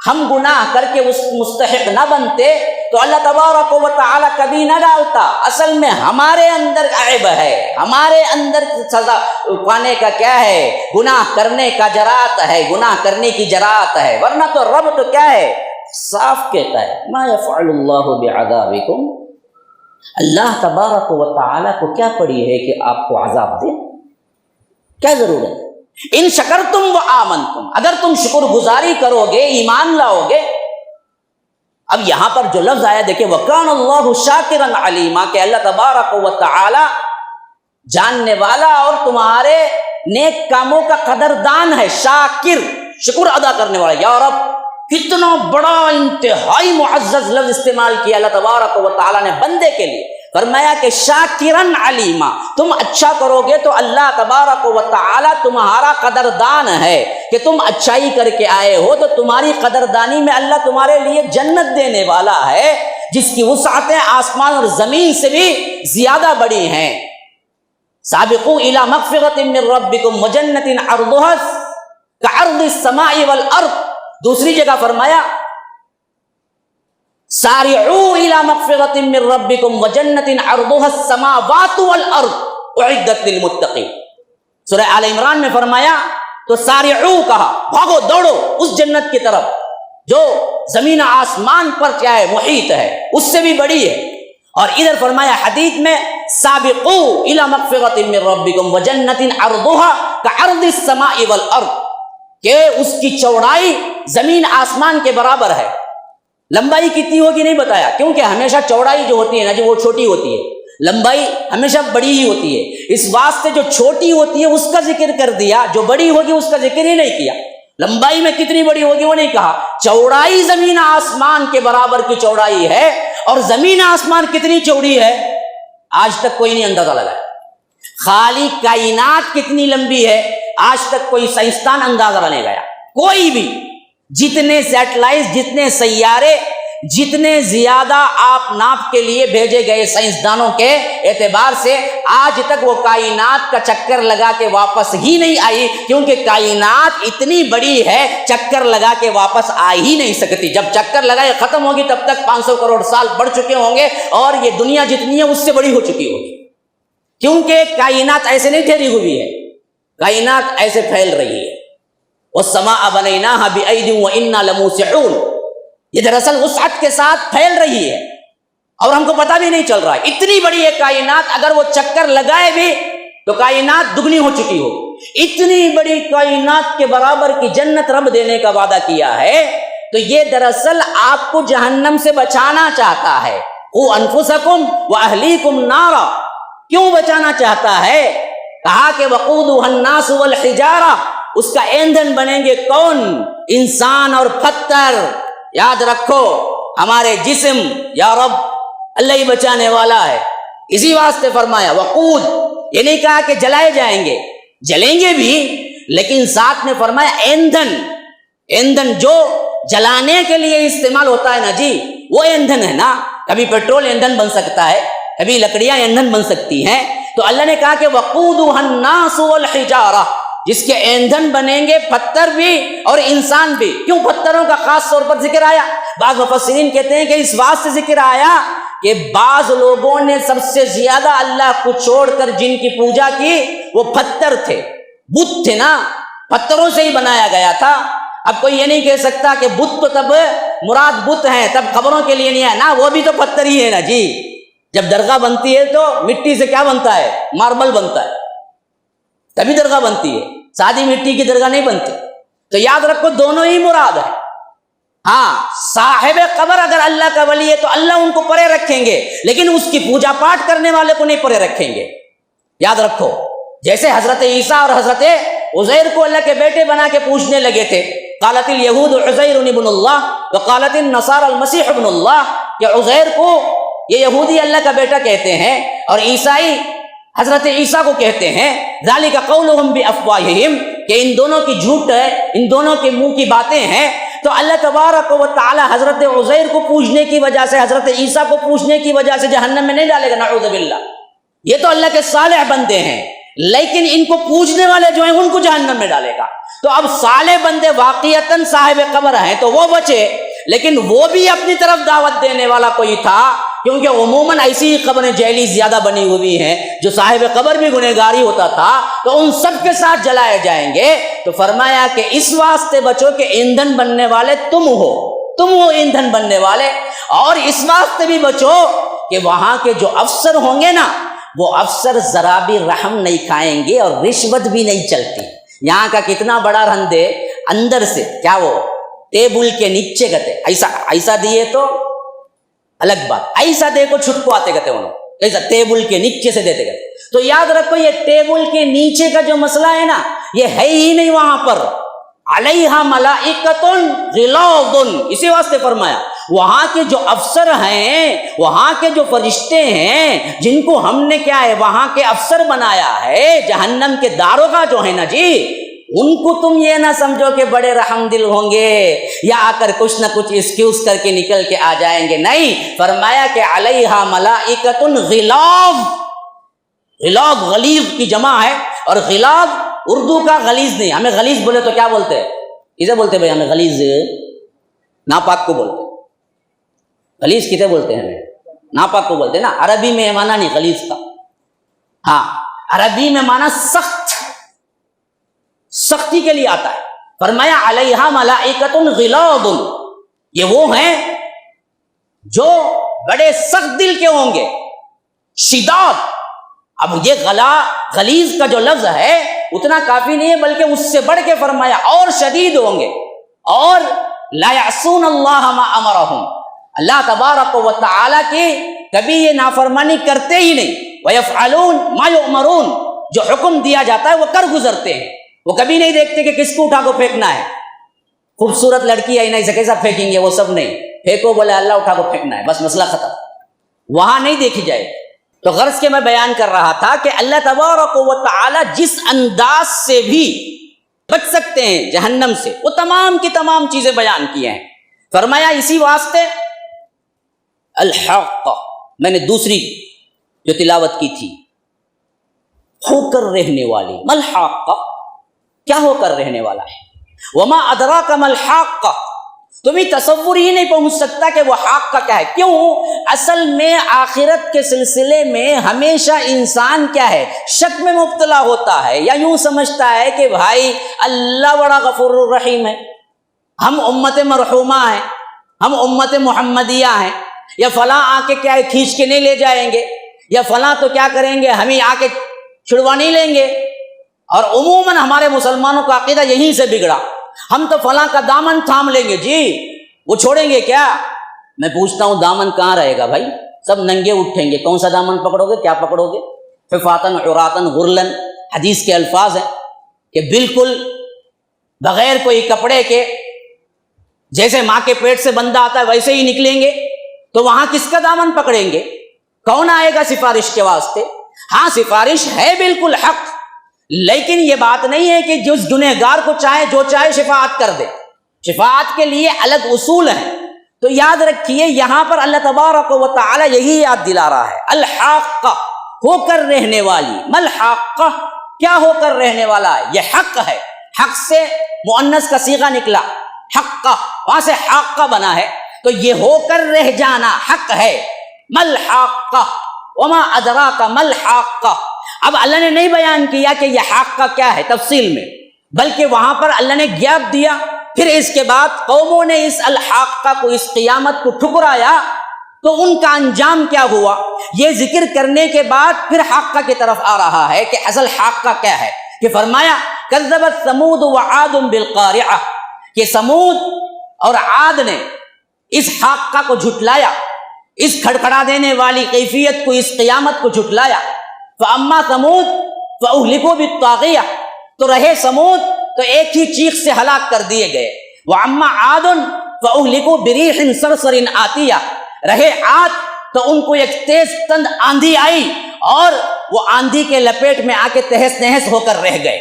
ہم گناہ کر کے اس مستحق نہ بنتے تو اللہ تبارک و تعالی کبھی نہ ڈالتا۔ اصل میں ہمارے اندر عیب ہے، ہمارے اندر سزا پانے کا کیا ہے؟ گناہ کرنے کا جرات ہے، گناہ کرنے کی جرات ہے، ورنہ تو رب تو کیا ہے؟ صاف کہتا ہے ما یفعل اللہ بعذابکم، اللہ تبارک و تعالی کو کیا پڑی ہے کہ آپ کو عذاب دے؟ کیا ضرورت ہے؟ ان شکرتم و آمنتم، اگر تم شکر گزاری کرو گے، ایمان لاؤ گے۔ اب یہاں پر جو لفظ آیا دیکھیں وَكَانَ اللَّهُ شَاكِرًا عَلِيمًا، کہ اللہ تبارک و تعالی جاننے والا اور تمہارے نیک کاموں کا قدردان ہے، شاکر، شکر ادا کرنے والا۔ یا رب، کتنا بڑا انتہائی معزز لفظ استعمال کیا اللہ تبارک و تعالی نے بندے کے لیے، فرمایا کہ شاکرن علیما، تم اچھا کرو گے تو اللہ تبارک و تعالی تمہارا قدردان ہے کہ تم اچھائی کر کے آئے ہو، تو تمہاری قدردانی میں اللہ تمہارے لیے جنت دینے والا ہے جس کی وسعتیں آسمان اور زمین سے بھی زیادہ بڑی ہیں۔ سابقوا الی مغفرۃ من ربکم وجنۃ عرضها کعرض السماء والارض، دوسری جگہ فرمایا سارعوا الی مغفرۃ من ربکم وجنۃ عرضها السماوات والارض اعدت للمتقین۔ سورہ آل عمران میں فرمایا تو سارعوا کہا، بھاگو دوڑو اس جنت کی طرف جو زمین آسمان پر کیا ہے؟ محیط ہے، اس سے بھی بڑی ہے۔ اور ادھر فرمایا حدیث میں سابقوا الی مغفرۃ من ربکم وجنۃ عرضها کعرض السماء والارض، کہ اس کی چوڑائی زمین آسمان کے برابر ہے۔ لمبائی کتنی ہوگی نہیں بتایا، کیونکہ ہمیشہ چوڑائی جو ہوتی ہے نا جی وہ چھوٹی ہوتی ہے، لمبائی ہمیشہ بڑی ہی ہوتی ہے، اس واسطے جو چھوٹی ہوتی ہے اس کا ذکر کر دیا، جو بڑی ہوگی اس کا ذکر ہی نہیں کیا۔ لمبائی میں کتنی بڑی ہوگی وہ نہیں کہا، چوڑائی زمین آسمان کے برابر کی چوڑائی ہے، اور زمین آسمان کتنی چوڑی ہے آج تک کوئی نہیں اندازہ لگایا۔ خالی کائنات کتنی لمبی ہے آج تک کوئی سائنسدان اندازہ نہیں لگایا، کوئی بھی، جتنے سیٹلائٹ، جتنے سیارے، جتنے زیادہ آپ ناپ کے لیے بھیجے گئے سائنسدانوں کے اعتبار سے آج تک وہ کائنات کا چکر لگا کے واپس ہی نہیں آئی، کیونکہ کائنات اتنی بڑی ہے چکر لگا کے واپس آ ہی نہیں سکتی۔ جب چکر لگائے ختم ہوگی تب تک 500 کروڑ سال بڑھ چکے ہوں گے، اور یہ دنیا جتنی ہے اس سے بڑی ہو چکی ہوگی، کیونکہ کائنات ایسے نہیں ٹھہری ہوئی ہے، کائنات ایسے پھیل رہی ہے۔ وَالسَّمَاءَ بَنَيْنَاهَا بِأَيْدٍ وَإِنَّا لَمُوسِعُونَ، یہ دراصل وسعت کے ساتھ پھیل رہی ہے اور ہم کو پتہ بھی نہیں چل رہا ہے۔ اتنی بڑی ہے کائنات، اگر وہ چکر لگائے بھی تو کائنات دگنی ہو چکی ہو۔ اتنی بڑی کائنات کے برابر کی جنت رب دینے کا وعدہ کیا ہے، تو یہ دراصل آپ کو جہنم سے بچانا چاہتا ہے۔ قُوا أَنفُسَكُمْ وَأَهْلِيكُمْ نَارًا، کیوں بچانا چاہتا ہے؟ کہا کہ وَقُودُهَا النَّاسُ وَالْحِجَارَةُ، اس کا ایندھن بنیں گے کون؟ انسان اور پتھر۔ یاد رکھو ہمارے جسم یا رب اللہ ہی بچانے والا ہے، اسی واسطے فرمایا وقود، یہ نہیں کہا کہ جلائے جائیں گے، جلیں گے بھی، لیکن ساتھ میں فرمایا ایندھن، ایندھن جو جلانے کے لیے استعمال ہوتا ہے نا جی وہ ایندھن ہے نا، کبھی پیٹرول ایندھن بن سکتا ہے، کبھی لکڑیاں ایندھن بن سکتی ہیں، تو اللہ نے کہا کہ وقودها الناس والحجارہ، جس کے ایندھن بنیں گے پتھر بھی اور انسان بھی۔ کیوں پتھروں کا خاص طور پر ذکر آیا؟ بعض مفسرین کہتے ہیں کہ اس بات سے ذکر آیا کہ بعض لوگوں نے سب سے زیادہ اللہ کو چھوڑ کر جن کی پوجا کی وہ پتھر تھے، بت تھے نا، پتھروں سے ہی بنایا گیا تھا۔ اب کوئی یہ نہیں کہہ سکتا کہ بت تو تب مراد بت ہیں، تب قبروں کے لیے نہیں ہے نا، وہ بھی تو پتھر ہی ہے نا جی۔ جب درگاہ بنتی ہے تو مٹی سے کیا بنتا ہے؟ ماربل بنتا ہے، تبھی درگاہ بنتی ہے، سادی مٹی کی درگاہ نہیں بنتی۔ تو یاد رکھو دونوں ہی مراد ہے۔ ہاں، صاحب قبر اگر اللہ کا ولی ہے تو اللہ ان کو پرے رکھیں گے، لیکن اس کی پوجا پاٹ کرنے والے کو نہیں پرے رکھیں گے۔ یاد رکھو، جیسے حضرت عیسیٰ اور حضرت عزیر کو اللہ کے بیٹے بنا کے پوچھنے لگے تھے، قالت الیہود عزیر ابن اللہ وقالت النصارى المسیح ابن اللہ، کہ عزیر کو یہ یہودی اللہ کا بیٹا کہتے ہیں اور عیسائی حضرت عیسیٰ کو کہتے ہیں، ذالک قولہم بافواہہم، کہ ان دونوں کی جھوٹ ہے، ان دونوں کے منہ کی باتیں ہیں۔ تو اللہ تبارک و تعالی حضرت عزیر کو پوچھنے کی وجہ سے، حضرت عیسیٰ کو پوچھنے کی وجہ سے جہنم میں نہیں ڈالے گا، نعوذ باللہ۔ یہ تو اللہ کے صالح بندے ہیں، لیکن ان کو پوجنے والے جو ہیں ان کو جہنم میں ڈالے گا۔ تو اب صالح بندے واقعتاً صاحب قبر ہیں تو وہ بچے، لیکن وہ بھی اپنی طرف دعوت دینے والا کوئی تھا، کیونکہ عموماً ایسی قبریں جیلی زیادہ بنی ہوئی ہیں جو صاحب قبر بھی گنہگاری ہوتا تھا، تو ان سب کے ساتھ جلائے جائیں گے۔ تو فرمایا کہ اس واسطے بچو کہ ایندھن بننے والے تم ہو ایندھن بننے والے، اور اس واسطے بھی بچو کہ وہاں کے جو افسر ہوں گے نا، وہ افسر ذرا بھی رحم نہیں کھائیں گے اور رشوت بھی نہیں چلتی۔ یہاں کا کتنا بڑا رندے اندر سے کیا وہ ٹیبل کے نیچے گتے، ایسا دیے تو الگ بات، ایسا دے کو چھٹکو آتے گتے انہوں، ایسا ٹیبل کے نیچے سے دیتے گتے۔ تو یاد رکھو یہ ٹیبل کے نیچے کا جو مسئلہ ہے نا، یہ ہے ہی نہیں وہاں پر۔ علیہا ملائکۃ غلاظ، اسی واسطے فرمایا وہاں کے جو افسر ہیں، وہاں کے جو فرشتے ہیں، جن کو ہم نے کیا ہے وہاں کے افسر بنایا ہے، جہنم کے داروغہ جو ہے نا جی، ان کو تم یہ نہ سمجھو کہ بڑے رحم دل ہوں گے یا آ کر کچھ نہ کچھ ایکسکیوز کر کے نکل کے آ جائیں گے، نہیں، فرمایا کہ علیہا ملائکۃ غلاظ، غلاظ غلیظ کی جمع ہے، اور غلاظ اردو کا غلیظ نہیں، ہمیں غلیظ بولے تو کیا بولتے ہیں، اسے بولتے بھائی ہمیں غلیظ ناپاک کو بولتے، غلیظ کسے بولتے ہیں، ہمیں ناپاک کو بولتے ہیں نا، عربی میں معنی نہیں غلیظ کا، ہاں عربی میں معنی سختی کے لیے آتا ہے۔ فرمایا علیہا ملائکۃ غلاظ، یہ وہ ہیں جو بڑے سخت دل کے ہوں گے، شداد۔ اب یہ غلیظ کا جو لفظ ہے اتنا کافی نہیں ہے، بلکہ اس سے بڑھ کے فرمایا اور شدید ہوں گے، اور لا یعصون اللہ ما امرہم، اللہ تبارک و تعالی کی کبھی یہ نافرمانی کرتے ہی نہیں، ویفعلون ما یؤمرون، جو حکم دیا جاتا ہے وہ کر گزرتے ہیں، وہ کبھی نہیں دیکھتے کہ کس کو اٹھا کو پھینکنا ہے، خوبصورت لڑکی ہے اسے کیسا پھینکیں گے، وہ سب نہیں، پھینکو بولے اللہ اٹھا کو پھینکنا ہے، بس مسئلہ ختم، وہاں نہیں دیکھی جائے۔ تو غرض کے میں بیان کر رہا تھا کہ اللہ تبارک و تعالی جس انداز سے بھی بچ سکتے ہیں جہنم سے، وہ تمام کی تمام چیزیں بیان کی ہیں۔ فرمایا اسی واسطے الحق، میں نے دوسری جو تلاوت کی تھی، ہو کر رہنے والی، ملحق، کیا ہو کر رہنے والا ہے، وما ادراک ملحق، تمہیں تصور ہی نہیں پہنچ سکتا کہ وہ حق کا کیا ہے۔ کیوں؟ اصل میں آخرت کے سلسلے میں ہمیشہ انسان کیا ہے، شک میں مبتلا ہوتا ہے، یا یوں سمجھتا ہے کہ بھائی اللہ بڑا غفور الرحیم ہے، ہم امت مرحومہ ہیں، ہم امت محمدیہ ہیں، یا فلاں آ کے کیا ہے کھینچ کے نہیں لے جائیں گے، یا فلاں تو کیا کریں گے ہمیں آ کے چھڑوا نہیں لیں گے، اور عموماً ہمارے مسلمانوں کا عقیدہ یہیں سے بگڑا، ہم تو فلاں کا دامن تھام لیں گے جی، وہ چھوڑیں گے کیا؟ میں پوچھتا ہوں دامن کہاں رہے گا بھائی، سب ننگے اٹھیں گے، کون سا دامن پکڑو گے، کیا پکڑو گے؟ حفاظن عراطن غرلن، حدیث کے الفاظ ہیں کہ بالکل بغیر کوئی کپڑے کے، جیسے ماں کے پیٹ سے بندہ آتا ہے ویسے ہی نکلیں گے، تو وہاں کس کا دامن پکڑیں گے؟ کون آئے گا سفارش کے واسطے؟ ہاں سفارش ہے بالکل حق، لیکن یہ بات نہیں ہے کہ جس گنہگار کو چاہے جو چاہے شفاعت کر دے، شفاعت کے لیے الگ اصول ہیں۔ تو یاد رکھیے یہاں پر اللہ تبارک و تعالی یہی یاد دلا رہا ہے، الحق، ہو کر رہنے والی، ملحق، کیا ہو کر رہنے والا ہے، یہ حق ہے، حق سے مؤنث کا صیغہ نکلا، حق، وہاں سے حق بنا ہے، تو یہ ہو کر رہ جانا حق ہے، ملحق، وما ادراک ملحق۔ اب اللہ نے نہیں بیان کیا کہ یہ حق کا کیا ہے تفصیل میں، بلکہ وہاں پر اللہ نے گیپ دیا، پھر اس کے بعد قوموں نے اس الحاقہ کو، اس قیامت کو ٹھکرایا، تو ان کا انجام کیا ہوا، یہ ذکر کرنے کے بعد پھر حقہ کی طرف آ رہا ہے کہ اصل حقہ کیا ہے، کہ فرمایا کذبت ثمود وعاد بالقارعہ، کہ سمود اور عاد نے اس حاقہ کو جھٹلایا، اس کھڑکھڑا دینے والی کیفیت کو، اس قیامت کو جھٹلایا۔ فاما ثمود فاہلکوا بالطاغیہ، تو رہے سمود تو ایک ہی چیخ سے ہلاک کر دیے گئے۔ واما عاد فاہلکوا بریح صرصر آتیہ، رہے عاد تو ان کو ایک تیز تند آندھی آئی اور وہ آندھی کے لپیٹ میں آ کے تہس نہس ہو کر رہ گئے۔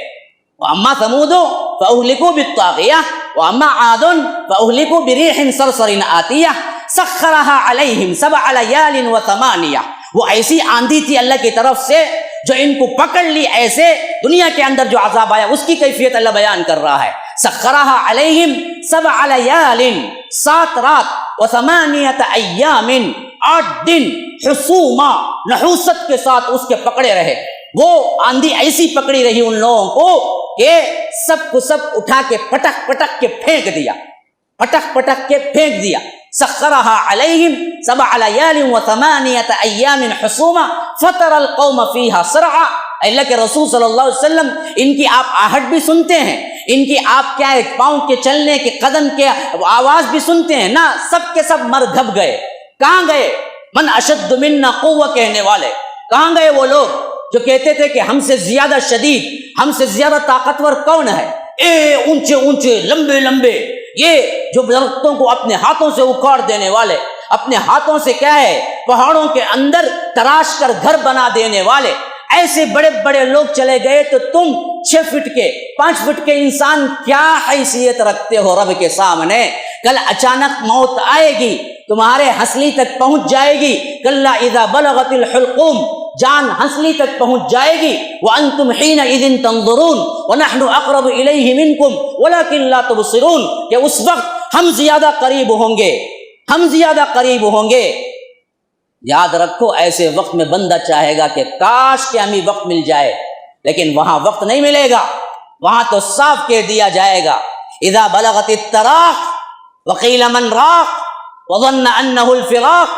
واما ثمود فاہلکوا بالطاغیہ واما عاد فاہلکوا بریح صرصر آتیہ سخرها علیہم 7 لیال و8، وہ ایسی آندھی تھی اللہ کی طرف سے جو ان کو پکڑ لی، ایسے دنیا کے اندر جو عذاب آیا اس کی کیفیت اللہ بیان کر رہا ہے۔ سخرها علیہم 7 لیال، 7 رات، و8 ایام، 8 دن، حسوما، نحوست کے ساتھ اس کے پکڑے رہے۔ وہ آندھی ایسی پکڑی رہی ان لوگوں کو کہ سب کو سب اٹھا کے پٹک پٹک کے پھینک دیا، پٹک پٹک کے پھینک دیا۔ سخرها علیہم 7 لیال و8 ایام حسوما فتر القوم فیہا صرعا، اللہ کے رسول صلی اللہ علیہ وسلم ان کی آپ آہٹ بھی سنتے ہیں، ان کی آپ کیا ہے پاؤں کے چلنے کے قدم کے آواز بھی سنتے ہیں نا، سب کے سب مر دھب گئے۔ کہاں گئے؟ من اشد منا قوہ کہنے والے، کہاں گئے وہ لوگ جو کہتے تھے کہ ہم سے زیادہ شدید، ہم سے زیادہ طاقتور کون ہے؟ اونچے اونچے لمبے لمبے، یہ جو درختوں کو اپنے ہاتھوں سے اکھاڑ دینے والے، اپنے ہاتھوں سے کیا ہے پہاڑوں کے اندر تراش کر گھر بنا دینے والے، ایسے بڑے بڑے لوگ چلے گئے تو تم 6 فٹ کے 5 فٹ کے انسان کیا حیثیت رکھتے ہو رب کے سامنے؟ کل اچانک موت آئے گی، تمہارے ہنسلی تک پہنچ جائے گی۔ کلا اذا بلغت الحلقوم، جان ہنسلی تک پہنچ جائے گی۔ وانتم حینئذ تنظرون ونحن اقرب الیہ منکم ولکن لا تبصرون، کہ اس وقت ہم زیادہ قریب ہوں گے، ہم زیادہ قریب ہوں گے۔ یاد رکھو ایسے وقت میں بندہ چاہے گا کہ کاش کہ ہمیں وقت مل جائے، لیکن وہاں وقت نہیں ملے گا، وہاں تو صاف کہہ دیا جائے گا اذا بلغت التراق وقیل من راق وظن انہ الفراق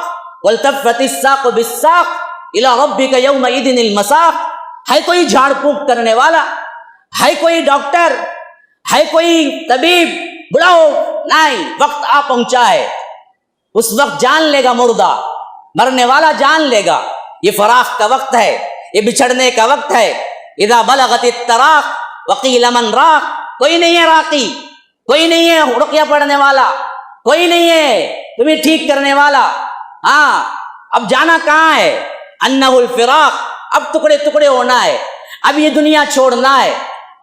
والتفت الساق بالساق الی ربک یومئذ المساق۔ ہے کوئی جھاڑ پھونک کرنے والا، ہے کوئی ڈاکٹر، ہے کوئی طبیب؟ بلاؤ، نہیں، وقت آ پہنچا ہے، اس وقت جان لے گا مردہ، مرنے والا جان لے گا۔ یہ فراق کا وقت ہے، یہ بچھڑنے کا وقت ہے۔ اذا بلغت التراق وقیل من راق، کوئی نہیں ہے راقی، کوئی نہیں ہے رقیہ پڑھنے والا، کوئی نہیں ہے تمہیں ٹھیک کرنے والا۔ ہاں، اب جانا کہاں ہے؟ انہ الفراق، اب ٹکڑے ٹکڑے ہونا ہے، اب یہ دنیا چھوڑنا ہے۔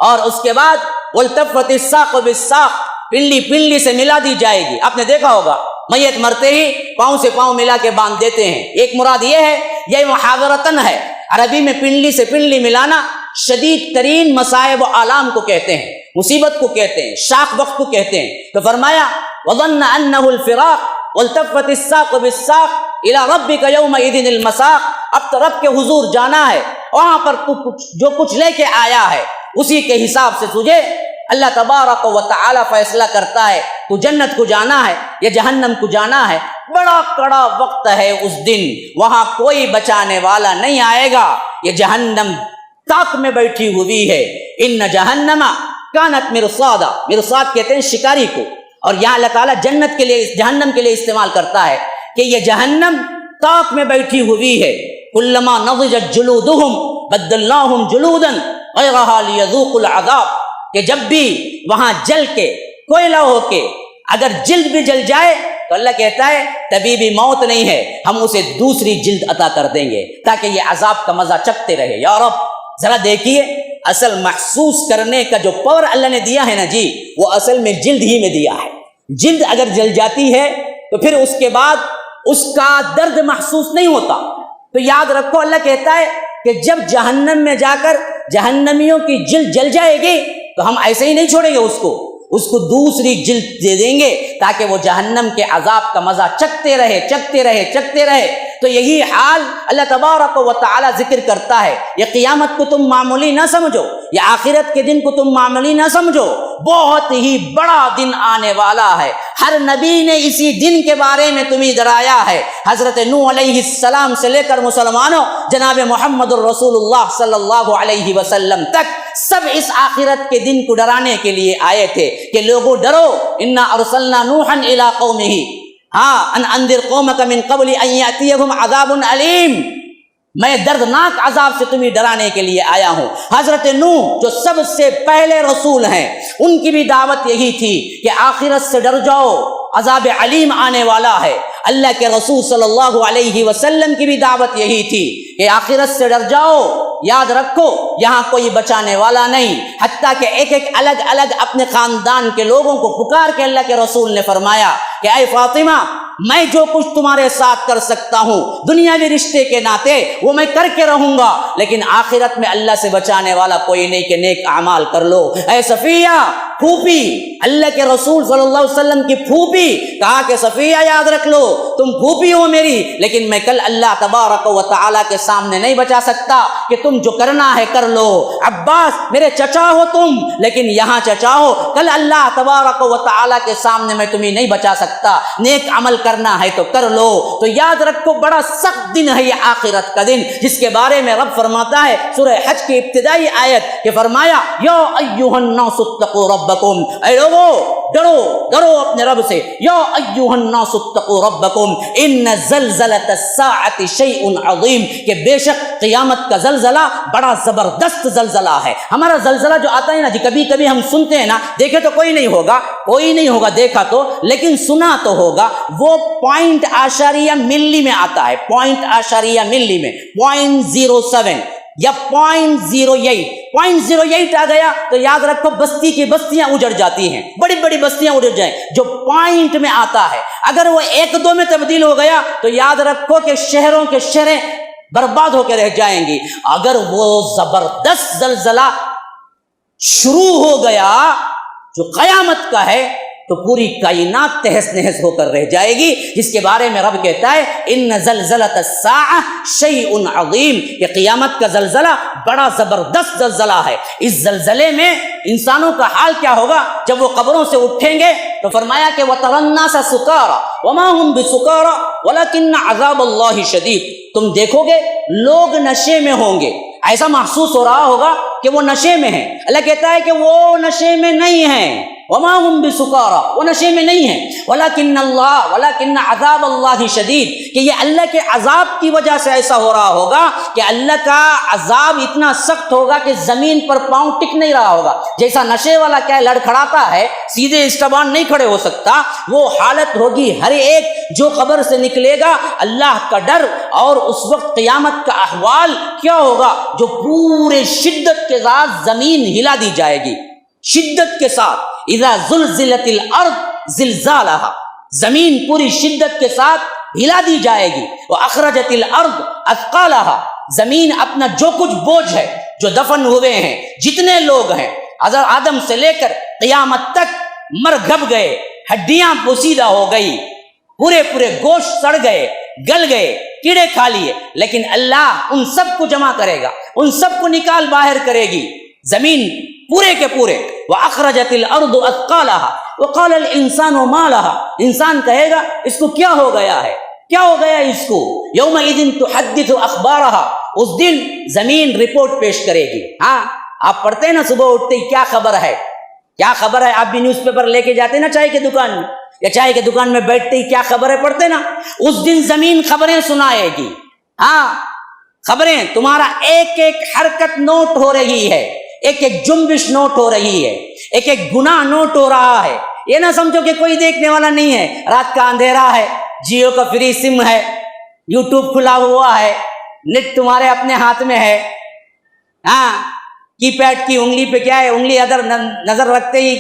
اور اس کے بعد والتفت الساق بالساق، پنڈلی پنڈلی سے ملا دی جائے گی۔ آپ نے دیکھا ہوگا میت مرتے ہی پاؤں سے پاؤں ملا کے باندھ دیتے ہیں۔ ایک مراد یہ ہے، یہ محاورتن ہے، عربی میں پنڈلی سے پنڈلی ملانا شدید ترین مصائب و آلام کو کہتے ہیں، مصیبت کو کہتے ہیں، شاق وقت کو کہتے ہیں۔ تو فرمایا وظن انہ الفراق والتفت الساق بالساق الی ربک یومئذ المساق، اب تو رب کے حضور جانا ہے، وہاں پر تو جو کچھ لے کے آیا ہے اسی کے حساب سے تجھے اللہ تبارک و تعالی فیصلہ کرتا ہے، تو جنت کو جانا ہے یا جہنم کو جانا ہے۔ بڑا کڑا وقت ہے اس دن، وہاں کوئی بچانے والا نہیں آئے گا۔ یہ جہنم تاک میں بیٹھی ہوئی ہے۔ ان جہنم کانت مرصادا، مرصاد کہتے ہیں شکاری کو، اور یہاں اللہ تعالیٰ جنت کے لیے، جہنم کے لیے استعمال کرتا ہے کہ یہ جہنم تاک میں بیٹھی ہوئی ہے۔ کلما نضجت جلودہم بدلناہم جلودا غیرہا لیذوقوا العذاب، کہ جب بھی وہاں جل کے کوئلہ ہو کے اگر جلد بھی جل جائے تو اللہ کہتا ہے تبھی بھی موت نہیں ہے، ہم اسے دوسری جلد عطا کر دیں گے تاکہ یہ عذاب کا مزہ چکھتے رہے۔ یا رب ذرا دیکھیے، اصل محسوس کرنے کا جو پاور اللہ نے دیا ہے نا جی، وہ اصل میں جلد ہی میں دیا ہے۔ جلد اگر جل جاتی ہے تو پھر اس کے بعد اس کا درد محسوس نہیں ہوتا۔ تو یاد رکھو اللہ کہتا ہے کہ جب جہنم میں جا کر جہنمیوں کی جلد جل جائے گی تو ہم ایسے ہی نہیں چھوڑیں گے اس کو دوسری جلد دے دیں گے تاکہ وہ جہنم کے عذاب کا مزہ چکھتے رہے، چکھتے رہے، چکھتے رہے۔ تو یہی حال اللہ تبارک و تعالی ذکر کرتا ہے۔ یہ قیامت کو تم معمولی نہ سمجھو، یہ آخرت کے دن کو تم معمولی نہ سمجھو، بہت ہی بڑا دن آنے والا ہے۔ ہر نبی نے اسی دن کے بارے میں تمہیں ڈرایا ہے۔ حضرت نوح علیہ السلام سے لے کر مسلمانوں جناب محمد الرسول اللہ صلی اللہ علیہ وسلم تک سب اس آخرت کے دن کو ڈرانے کے لیے آئے تھے کہ لوگوں ڈرو، انا ارسلنا نوحا الی قومہ ان انذر قومک من قبل ان یاتیہم عذاب علیم، میں دردناک عذاب سے تمہیں ڈرانے کے لیے آیا ہوں۔ حضرت نوح جو سب سے پہلے رسول ہیں، ان کی بھی دعوت یہی تھی کہ آخرت سے ڈر جاؤ، عذاب علیم آنے والا ہے۔ اللہ کے رسول صلی اللہ علیہ وسلم کی بھی دعوت یہی تھی کہ آخرت سے ڈر جاؤ، یاد رکھو یہاں کوئی بچانے والا نہیں۔ حتیٰ کہ ایک الگ الگ اپنے خاندان کے لوگوں کو پکار کے اللہ کے رسول نے فرمایا کہ اے فاطمہ، میں جو کچھ تمہارے ساتھ کر سکتا ہوں دنیاوی رشتے کے ناطے وہ میں کر کے رہوں گا، لیکن آخرت میں اللہ سے بچانے والا کوئی نہیں کہ نیک اعمال کر لو۔ اے صفیہ پھوپھی، اللہ کے رسول صلی اللہ علیہ وسلم کی پھوپھی، کہا کہ صفیہ یاد رکھ لو تم پھوپھی ہو میری، لیکن میں کل اللہ تبارک و تعالیٰ کے سامنے نہیں بچا سکتا کہ تم جو کرنا ہے کر لو۔ عباس میرے چچا ہو تم، لیکن یہاں چچا ہو، کل اللہ تبارک و تعالیٰ کے سامنے میں تمہیں نہیں بچا سکتا، نیک عمل کرنا ہے تو کر لو۔ تو یاد رکھو بڑا سخت دن ہے یہ آخرت کا دن، جس کے بارے میں رب فرماتا ہے سورہ حج کی ابتدائی آیت کہ فرمایا یا ایھا الناس اتقوا ربکم، اے لوگو ڈرو ڈرو اپنے رب سے، یا ایھا الناس اتقوا ربکم ان زلزلۃ الساعۃ شیء عظیم، کہ بے شک قیامت کا زلزلہ بڑا زبردست زلزلہ ہے۔ ہمارا زلزلہ جو آتا ہے نا جی، کبھی کبھی ہم سنتے ہیں نا، دیکھے تو کوئی نہیں ہوگا دیکھا تو، لیکن سنا تو ہوگا، وہ 0.0 ملی میں آتا ہے، 0.0 ملی میں 0.07 یا 0.08 آ گیا تو یاد رکھو بستی کی بستیاں اجڑ جاتی ہیں، بڑی بڑی بستیاں اجڑ جائیں۔ جو پوائنٹ میں آتا ہے اگر وہ 1-2 میں تبدیل ہو گیا تو یاد رکھو کہ شہروں کے شہریں برباد ہو کے رہ جائیں گی۔ اگر وہ زبردست زلزلہ شروع ہو گیا جو قیامت کا ہے تو پوری کائنات تہس نہس ہو کر رہ جائے گی، جس کے بارے میں رب کہتا ہے ان زلزلۃ الساعہ شیء عظیم، کہ قیامت کا زلزلہ بڑا زبردست زلزلہ ہے۔ اس زلزلے میں انسانوں کا حال کیا ہوگا جب وہ قبروں سے اٹھیں گے؟ تو فرمایا کہ وَتَرَى النَّاسَ سُكَارَىٰ وَمَا هُمْ بِسُكَارَىٰ وَلَكِنَّ عَذَابَ اللَّهِ شَدِيدٌ، تم دیکھو گے لوگ نشے میں ہوں گے، ایسا محسوس ہو رہا ہوگا کہ وہ نشے میں ہیں، اللہ کہتا ہے کہ وہ نشے میں نہیں ہیں، وما هم بسکارا، وہ نشے میں نہیں ہیں، ولکن عذاب اللہ شدید، کہ یہ اللہ کے عذاب کی وجہ سے ایسا ہو رہا ہوگا کہ اللہ کا عذاب اتنا سخت ہوگا کہ زمین پر پاؤں ٹک نہیں رہا ہوگا۔ جیسا نشے والا کیا لڑکھڑاتا ہے، سیدھے استبان نہیں کھڑے ہو سکتا، وہ حالت ہوگی ہر ایک جو قبر سے نکلے گا اللہ کا ڈر، اور اس وقت قیامت کا احوال کیا ہوگا جو پورے شدت کے ساتھ زمین ہلا دی جائے گی، شدت کے ساتھ۔ اذا زلزلت الارض زلزالها، زمین پوری شدت کے ساتھ ہلا دی جائے گی۔ واخرجت الارض اثقالها، زمین اپنا جو کچھ بوجھ ہے، جو دفن ہوئے ہیں، جتنے لوگ ہیں حضرت آدم سے لے کر قیامت تک مر گھب گئے، ہڈیاں پوسیدہ ہو گئی، پورے گوشت سڑ گئے، گل گئے، کیڑے کھا لیے، لیکن اللہ ان سب کو جمع کرے گا، ان سب کو نکال باہر کرے گی زمین پورے کے پورے۔ وَأَخْرَجَتِ الْأَرْضُ أَثْقَالَهَا وَقَالَ الْإِنسَانُ مَا لَهَا، انسان کہے گا اس کو کیا ہو گیا ہے، کیا ہو گیا اس کو۔ يَوْمَئِذٍ تُحَدِّثُ أَخْبَارَهَا، اس دن زمین رپورٹ پیش کرے گی۔ ہاں آپ پڑھتے ہیں نا صبح اٹھتے ہی کیا خبر ہے، کیا خبر ہے، آپ بھی نیوز پیپر لے کے جاتے ہیں نا چائے کی دکان میں، یا چائے کی دکان میں بیٹھتے ہی کیا خبر ہے پڑھتے نا۔ اس دن زمین خبریں سنائے گی، ہاں خبریں، تمہارا ایک ایک حرکت نوٹ ہو رہی ہے، ایک ایک جنبش نوٹ ہو رہی ہے، ایک ایک گناہ نوٹ ہو رہا ہے۔ یہ نہ سمجھو کہ کوئی دیکھنے والا نہیں ہے، رات کا اندھیرا ہے، جیو کا فری سم ہے، یوٹیوب کھلا ہوا ہے، نیٹ تمہارے اپنے ہاتھ میں ہے، ہاں کی پیڈ کی انگلی پہ کیا ہے، انگلی ادھر نظر رکھتے ہی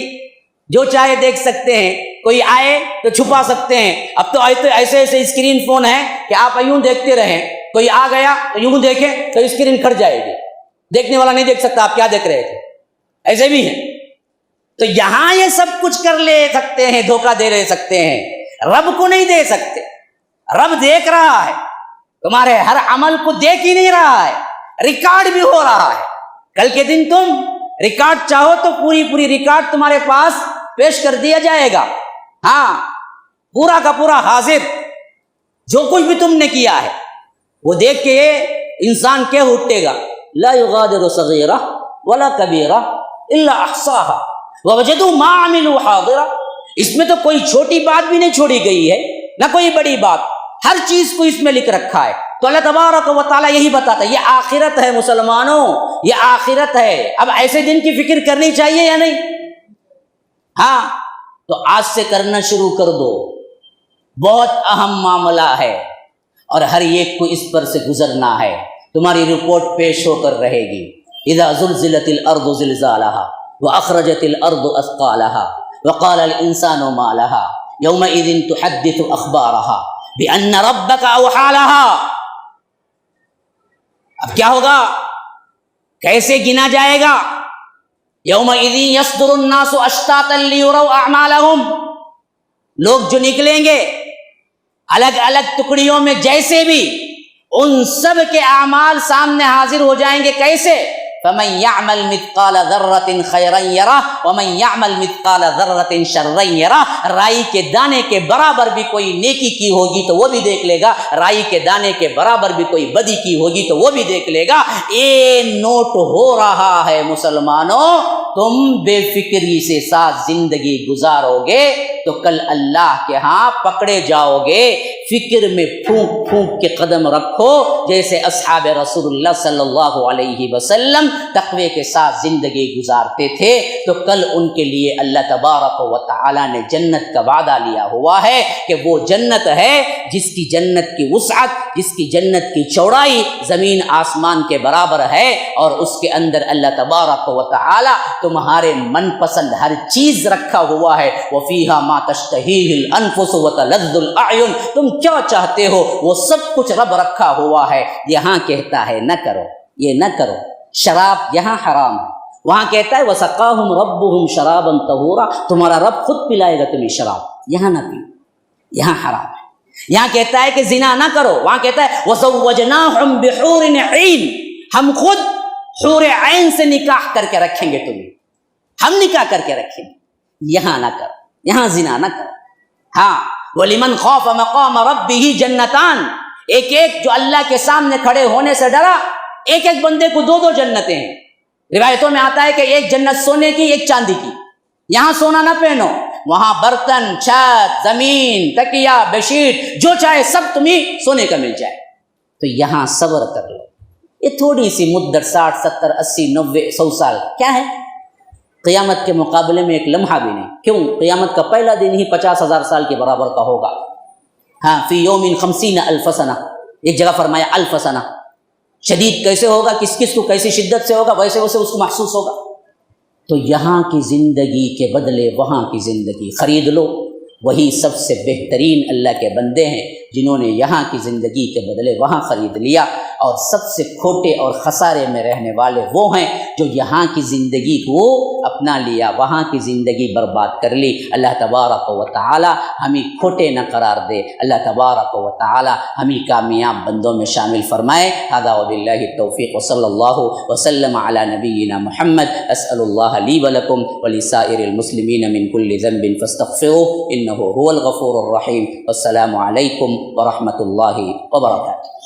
جو چاہے دیکھ سکتے ہیں، کوئی آئے تو چھپا سکتے ہیں۔ اب تو ایسے ایسے اسکرین فون ہے کہ آپ یوں دیکھتے رہیں، کوئی آ گیا تو یوں دیکھیں تو اسکرین کھٹ جائے گی، دیکھنے والا نہیں دیکھ سکتا آپ کیا دیکھ رہے تھے، ایسے بھی ہیں۔ تو یہاں یہ سب کچھ کر لے سکتے ہیں، دھوکہ دے لے سکتے ہیں، رب کو نہیں دے سکتے۔ رب دیکھ رہا ہے، تمہارے ہر عمل کو دیکھ ہی نہیں رہا ہے، ریکارڈ بھی ہو رہا ہے۔ کل کے دن تم ریکارڈ چاہو تو پوری پوری ریکارڈ تمہارے پاس پیش کر دیا جائے گا. ہاں پورا کا پورا حاضر، جو کچھ بھی تم نے کیا ہے وہ دیکھ کے انسان کیا اٹھے گا، لا یغادر صغیرہ ولا کبیرہ الا احصاها ووجدوا ما عملوا حاضرا. اس میں تو کوئی چھوٹی بات بھی نہیں چھوڑی گئی ہے نہ کوئی بڑی بات، ہر چیز کو اس میں لکھ رکھا ہے. تو اللہ تبارک و تعالیٰ یہی بتاتا ہے یہ آخرت ہے مسلمانوں، یہ آخرت ہے. اب ایسے دن کی فکر کرنی چاہیے یا نہیں؟ ہاں تو آج سے کرنا شروع کر دو. بہت اہم معاملہ ہے اور ہر ایک کو اس پر سے گزرنا ہے. تمہاری رپورٹ پیش ہو کر رہے گی. اذا زلزلت الارض زلزالها واخرجت الارض اثقالها وقال الانسان ما لها يومئذ تحدث اخبارها بان ربك اوحى لها. اب کیا ہوگا، کیسے گنا جائے گا؟ یومئذ یصدر الناس اشتاتا لیروا اعمالهم. لوگ جو نکلیں گے الگ الگ ٹکڑیوں میں، جیسے بھی ان سب کے اعمال سامنے حاضر ہو جائیں گے. کیسے؟ فمن يعمل مثقال ذرة خيرا يره ومن يعمل مثقال ذرة شرا يره. رائی کے دانے کے برابر بھی کوئی نیکی کی ہوگی تو وہ بھی دیکھ لے گا، رائی کے دانے کے برابر بھی کوئی بدی کی ہوگی تو وہ بھی دیکھ لے گا. یہ نوٹ ہو رہا ہے مسلمانوں. تم بے فکری سے ساتھ زندگی گزارو گے تو کل اللہ کے ہاں پکڑے جاؤ گے. فکر میں پھونک پھونک کے قدم رکھو، جیسے اصحاب رسول اللہ صلی اللہ علیہ وسلم تقوی کے ساتھ زندگی گزارتے تھے تو کل ان کے لیے اللہ تبارک و تعالی نے جنت کا وعدہ لیا ہوا ہے کہ وہ جنت ہے جس کی جنت کی وسعت، جس کی جنت کی چوڑائی زمین آسمان کے برابر ہے، اور اس کے اندر اللہ تبارک و تعالی تمہارے من پسند ہر چیز رکھا ہوا ہے. وفیہا ما تشتہیہ الانفس وتلذ الاعین. تم کیا چاہتے ہو وہ سب کچھ رب رکھا ہوا ہے. یہاں کہتا ہے نہ کرو، یہ نہ کرو. شراب یہاں حرام ہے، وہاں کہتا ہے وسقاہم ربہم شرابا طہورا. تمہارا رب خود پلائے گا تمہیں شراب، یہاں نہ پیو، یہاں حرام ہے. یہاں کہتا ہے کہ زنا نہ کرو، وہاں کہتا ہے وزوجناہم بحور عین. ہم خود حور عین سے نکاح کر کے رکھیں گے تمہیں، ہم نکاح کر کے رکھیں گے. یہاں نہ کرو، یہاں زنا نہ کرو. ہاں وَلِمَنْ خَافَ مَقَامَ رَبِّهِ جَنَّتَانِ. ایک ایک جو اللہ کے سامنے کھڑے ہونے سے ڈرا، ایک ایک بندے کو دو دو جنتیں ہیں. روایتوں میں آتا ہے کہ ایک جنت سونے کی، ایک چاندی کی. یہاں سونا نہ پہنو، وہاں برتن، چھت، زمین، تکیہ، بیڈشیٹ جو چاہے سب تمہیں سونے کا مل جائے. تو یہاں صبر کر لو. یہ تھوڑی سی مدت 60 70 80 90 100 سال کیا ہے قیامت کے مقابلے میں؟ ایک لمحہ بھی نہیں. کیوں؟ قیامت کا پہلا دن ہی 50,000 سال کے برابر کا ہوگا. ہاں فی یوم 50 الف سنہ، ایک جگہ فرمایا الف سنہ. شدید کیسے ہوگا، کس کس کو کیسی شدت سے ہوگا، ویسے ویسے اس کو محسوس ہوگا. تو یہاں کی زندگی کے بدلے وہاں کی زندگی خرید لو. وہی سب سے بہترین اللہ کے بندے ہیں جنہوں نے یہاں کی زندگی کے بدلے وہاں خرید لیا. اور سب سے کھوٹے اور خسارے میں رہنے والے وہ ہیں جو یہاں کی زندگی کو اپنا لیا، وہاں کی زندگی برباد کر لی. اللہ تبارک و تعالی ہمیں کھوٹے نہ قرار دے. اللہ تبارک و تعالی ہمیں کامیاب بندوں میں شامل فرمائے. ھذا وباللہ التوفیق وصلی اللہ وسلم علی نبینا محمد. اسأل اللہ لی ولکم ولسائر المسلمین من کل ذنب فاستغفروه انہ هو الغفور الرحیم. والسلام علیکم ورحمۃ اللہ وبرکاتہ.